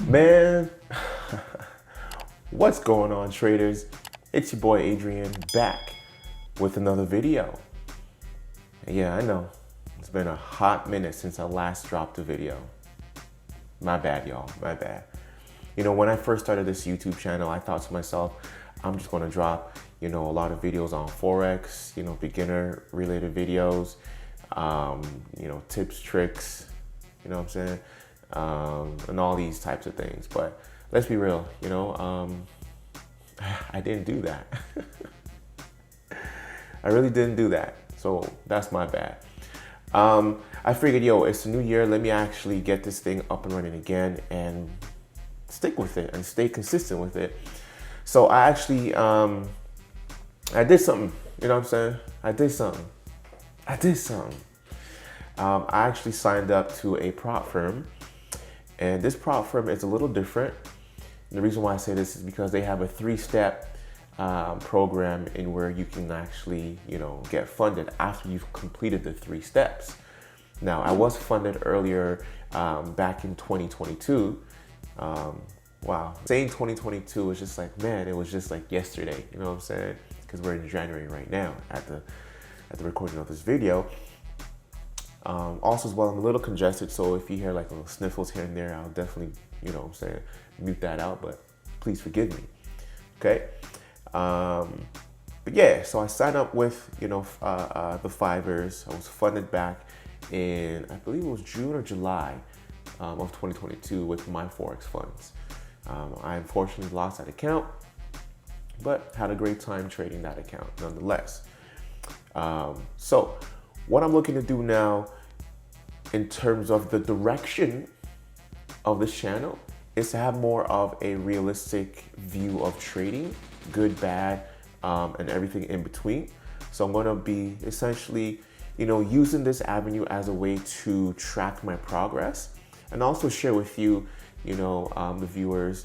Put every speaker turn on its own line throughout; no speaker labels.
Man, what's going on, traders? It's your boy Adrian back with another video. Yeah, I know. It's been a hot minute since I last dropped a video. My bad, y'all. My bad. You know, when I first started this YouTube channel, I thought to myself, I'm just going to drop, a lot of videos on Forex, beginner related videos, tips, tricks, you know what I'm saying? And all these types of things. But let's be real, I didn't do that. I really didn't do that. So that's my bad. I figured, it's a new year. Let me actually get this thing up and running again and stick with it and stay consistent with it. So I actually, I did something, you know what I'm saying? I did something. I actually signed up to a prop firm, and this prop firm is a little different. And the reason why I say this is because they have a 3-step program in where you can actually, get funded after you've completed the 3 steps. Now, I was funded earlier back in 2022. Wow, saying 2022 was just like, man, it was just like yesterday, you know what I'm saying? Because we're in January right now at the recording of this video. Also as well, I'm a little congested, so if you hear like little sniffles here and there, I'll definitely, mute that out, but please forgive me, okay? But yeah, so I signed up with, the 5ers. I was funded back in, I believe it was June or July of 2022 with my Forex funds. I unfortunately lost that account, but had a great time trading that account nonetheless. So what I'm looking to do now in terms of the direction of this channel is to have more of a realistic view of trading, good, bad, and everything in between. So I'm going to be essentially, using this avenue as a way to track my progress and also share with you, the viewers,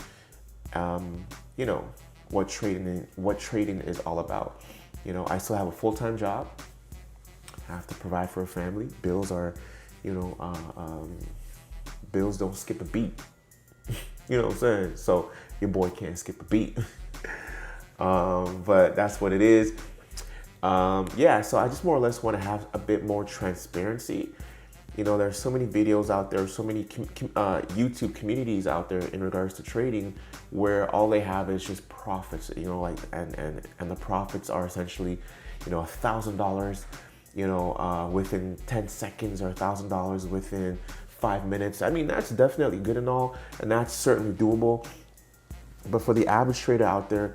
what trading is all about. I still have a full-time job. I have to provide for a family. Bills are, bills don't skip a beat. You know what I'm saying? So your boy can't skip a beat. But that's what it is. Yeah, so I just more or less want to have a bit more transparency. There's so many videos out there, so many YouTube communities out there in regards to trading where all they have is just profits, and the profits are essentially, $1,000, within 10 seconds or $1,000 within 5 minutes. I mean, that's definitely good and all, and that's certainly doable. But for the average trader out there,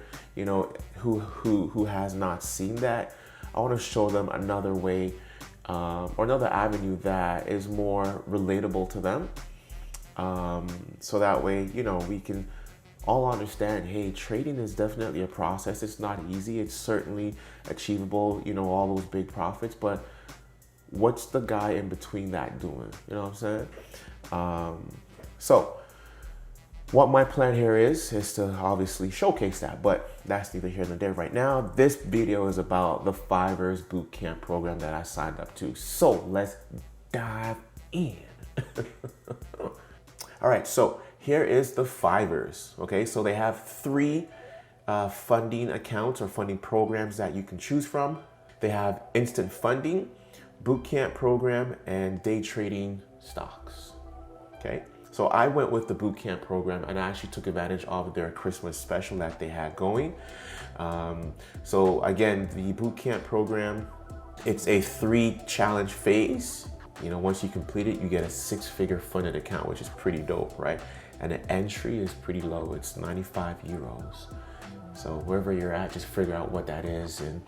who has not seen that, I want to show them another way or another avenue that is more relatable to them. So that way, we can all understand, hey, trading is definitely a process. It's not easy. It's certainly achievable, all those big profits, but what's the guy in between that doing? You know what I'm saying? So what my plan here is to obviously showcase that, but that's neither here nor there right now. This video is about the 5ers Bootcamp program that I signed up to. So let's dive in. All right, so here is the 5ers, okay? So they have 3 funding accounts or funding programs that you can choose from. They have instant funding, bootcamp program, and day trading stocks, okay? So I went with the bootcamp program and I actually took advantage of their Christmas special that they had going. So again, the bootcamp program, it's a 3 challenge phase. Once you complete it, you get a 6-figure funded account, which is pretty dope, right? And the entry is pretty low. It's 95 euros. So wherever you're at, just figure out what that is in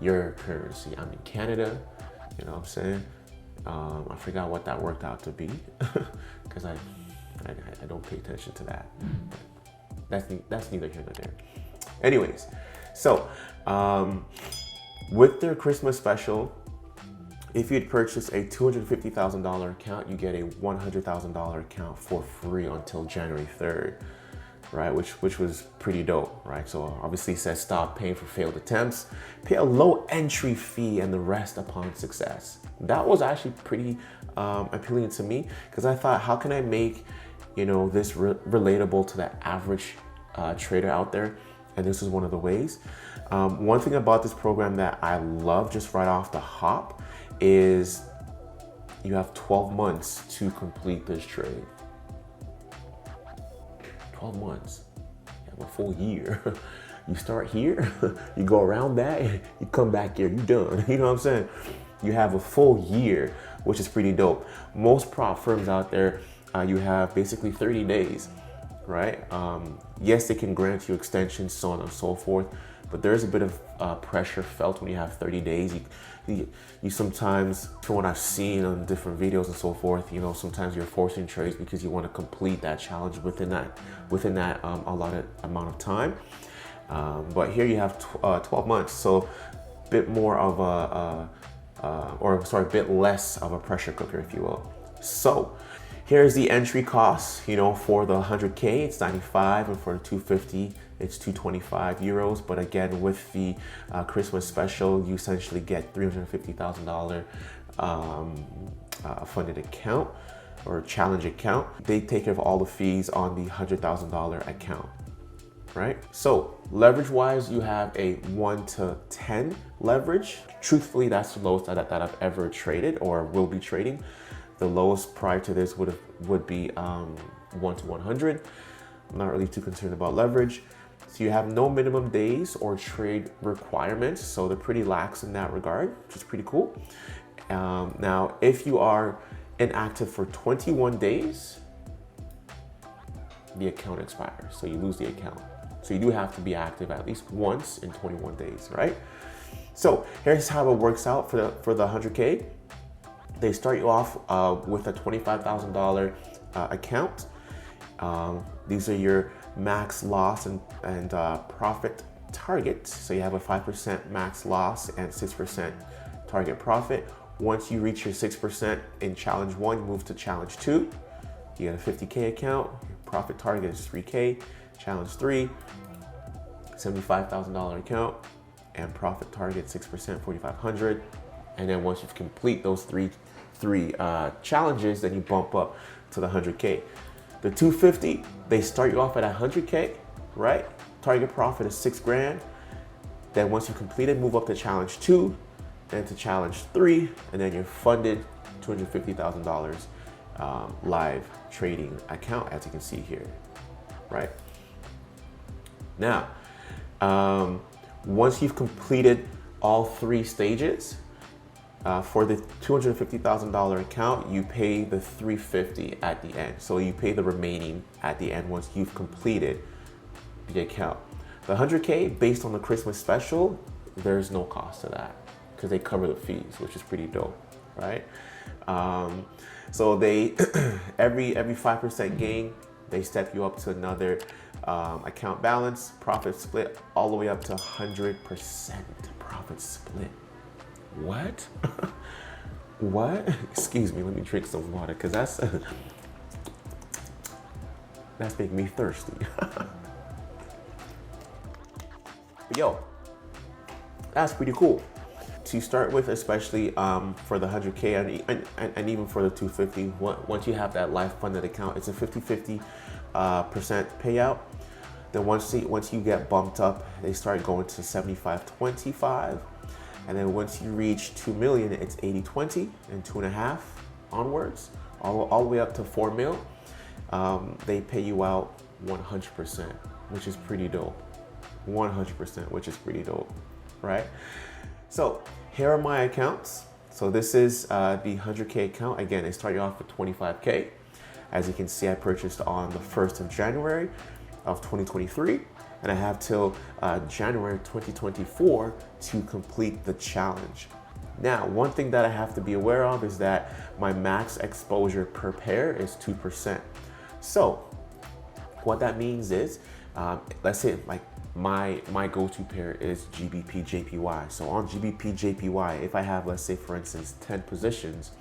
your currency. I'm in Canada, you know what I'm saying? I forgot what that worked out to be because I don't pay attention to that. But that's neither here nor there. Anyways, so with their Christmas special, if you'd purchase a $250,000 account, you get a $100,000 account for free until January 3rd, right? Which was pretty dope, right? So obviously it says stop paying for failed attempts, pay a low entry fee, and the rest upon success. That was actually pretty appealing to me because I thought, how can I make you know, this relatable to the average trader out there. And this is one of the ways. One thing about this program that I love just right off the hop is you have 12 months to complete this trade. 12 months, you have a full year. You start here, you go around that, you come back here, you're done. You know what I'm saying? You have a full year, which is pretty dope. Most prop firms out there, you have basically 30 days, right? Yes, they can grant you extensions, so on and so forth, but there's a bit of pressure felt when you have 30 days. You sometimes, from what I've seen on different videos and so forth, you know, sometimes you're forcing trades because you want to complete that challenge within that allotted amount of time. But here you have 12 months, so a bit more of a bit less of a pressure cooker, if you will. So here's the entry cost, you know, for the 100K, it's 95, and for the 250, it's 225 euros. But again, with the Christmas special, you essentially get $350,000 funded account or challenge account. They take care of all the fees on the $100,000 account. Right? So leverage wise, you have a 1 to 10 leverage. Truthfully, that's the lowest that I've ever traded or will be trading. The lowest prior to this would be 1 to 100. I'm not really too concerned about leverage. So you have no minimum days or trade requirements. So they're pretty lax in that regard, which is pretty cool. Now, if you are inactive for 21 days, the account expires. So you lose the account. So you do have to be active at least once in 21 days, right? So here's how it works out for the 100K. They start you off with a $25,000 account. These are your max loss and profit targets. So you have a 5% max loss and 6% target profit. Once you reach your 6% in challenge 1, you move to challenge 2. You get a 50K account. Your profit target is 3K. Challenge 3, $75,000 account, and profit target 6%, 4,500. And then once you complete those three challenges, then you bump up to the 100K. The 250, they start you off at 100K, right? Target profit is 6 grand. Then once you complete it, move up to challenge 2, then to challenge 3, and then you're funded $250,000 live trading account, as you can see here, right? Now, once you've completed all 3 stages, for the $250,000 account, you pay the $350 at the end. So you pay the remaining at the end once you've completed the account. The 100K, based on the Christmas special, there's no cost to that because they cover the fees, which is pretty dope, right? So they every 5% gain, they step you up to another account balance, profit split, all the way up to 100% profit split. What? What? Excuse me, let me drink some water because that's making me thirsty. But yo, that's pretty cool to start with, especially for the 100K and even for the 250. Once you have that live funded account, it's a 50-50% payout. Then once you get bumped up, they start going to 75-25. And then once you reach 2 million, it's 80-20 and 2.5 onwards, all the way up to 4 mil. They pay you out 100%, which is pretty dope. 100%, which is pretty dope, right? So here are my accounts. So this is the 100K account. Again, they start you off with 25K. As you can see, I purchased on the 1st of January of 2023. And I have till January 2024 to complete the challenge. Now, one thing that I have to be aware of is that my max exposure per pair is 2%. So what that means is, let's say like my go-to pair is GBP JPY. So on GBP JPY, if I have, let's say for instance, 10 positions,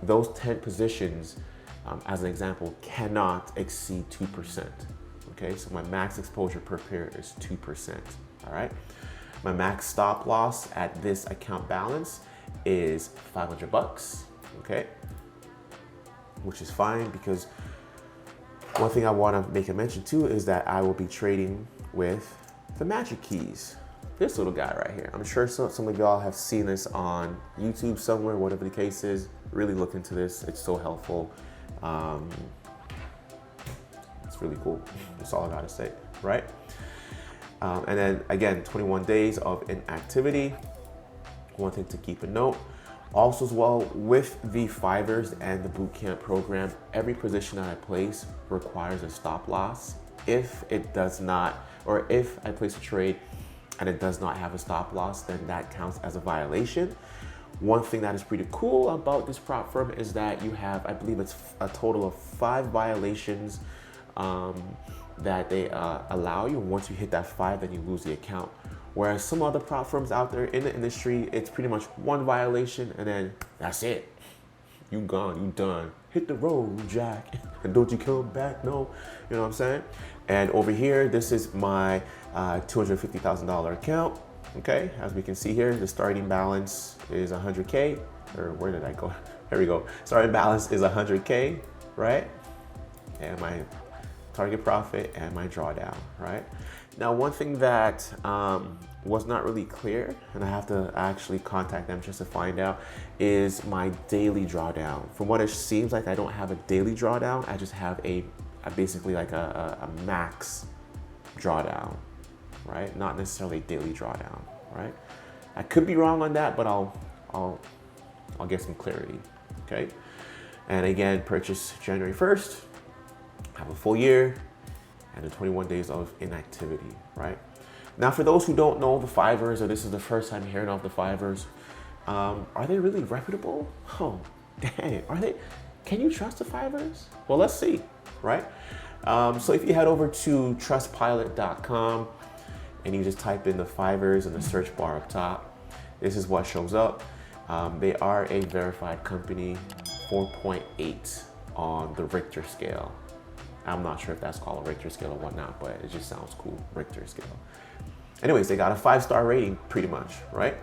those 10 positions, as an example, cannot exceed 2%. Okay, so my max exposure per pair is 2%, all right? My max stop loss at this account balance is $500, okay? Which is fine because One thing I want to make a mention too is that I will be trading with the magic keys. This little guy right here. I'm sure some of y'all have seen this on YouTube somewhere, whatever the case is. Really look into this. It's so helpful. It's really cool. That's all I gotta say, right? And then again, 21 days of inactivity. One thing to keep a note. Also as well, with the 5ers and the bootcamp program, every position that I place requires a stop loss. If it does not, or if I place a trade and it does not have a stop loss, then that counts as a violation. One thing that is pretty cool about this prop firm is that you have, I believe it's a total of 5 violations that they allow you. Once you hit that 5, then you lose the account. Whereas some other prop firms out there in the industry, it's pretty much 1 violation and then that's it. You gone, you done. Hit the road, Jack. And don't you come back, no. You know what I'm saying? And over here, this is my $250,000 account. Okay, as we can see here, the starting balance is 100K, or where did I go? There we go. Starting balance is 100K, right? And my target profit and my drawdown, right? Now, one thing that was not really clear, and I have to actually contact them just to find out, is my daily drawdown. From what it seems like, I don't have a daily drawdown. I just have basically like a max drawdown, right? Not necessarily a daily drawdown, right? I could be wrong on that, but I'll get some clarity, okay? And again, purchase January 1st, have a full year, and the 21 days of inactivity, right? Now, for those who don't know the 5ers, or this is the first time hearing of the 5ers, are they really reputable? Oh, dang, are they? Can you trust the 5ers? Well, let's see, right? So if you head over to trustpilot.com and you just type in the 5ers in the search bar up top, this is what shows up. They are a verified company, 4.8 on the Richter scale. I'm not sure if that's called a Richter scale or whatnot, but it just sounds cool, Richter scale. Anyways, they got a 5-star rating pretty much, right?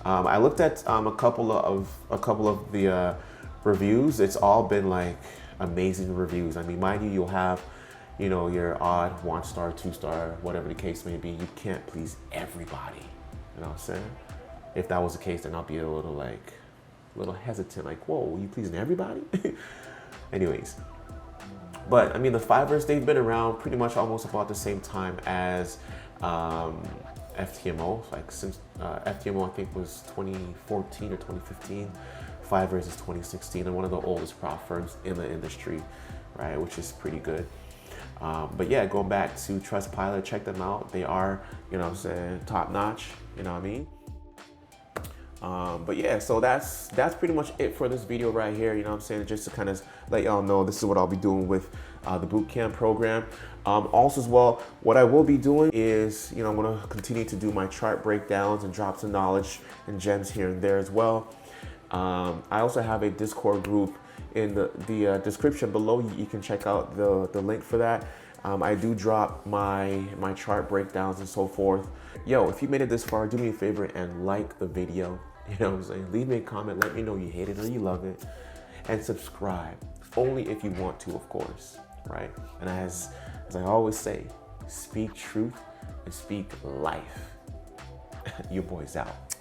I looked at a couple of the reviews. It's all been like amazing reviews. I mean, mind you, you'll have, you know, your odd 1-star, 2-star, whatever the case may be. You can't please everybody, you know what I'm saying? If that was the case, then I'll be a little hesitant, like, whoa, you pleasing everybody? Anyways. But I mean, the 5ers, they've been around pretty much almost about the same time as FTMO. Like since FTMO, I think, was 2014 or 2015. 5ers is 2016, and one of the oldest prop firms in the industry, right? Which is pretty good. But yeah, going back to Trustpilot, check them out. They are, you know what I'm saying, top notch, you know what I mean? But yeah, so that's pretty much it for this video right here, you know what I'm saying, just to kind of let y'all know this is what I'll be doing with the bootcamp program. Also as well, what I will be doing is, you know, I'm going to continue to do my chart breakdowns and drops of knowledge and gems here and there as well. I also have a Discord group in the description below. You can check out the link for that. I do drop my chart breakdowns and so forth. Yo, if you made it this far, do me a favor and like the video. You know what I'm saying? Leave me a comment. Let me know you hate it or you love it. And subscribe. Only if you want to, of course. Right? And as I always say, speak truth and speak life. Your boy's out.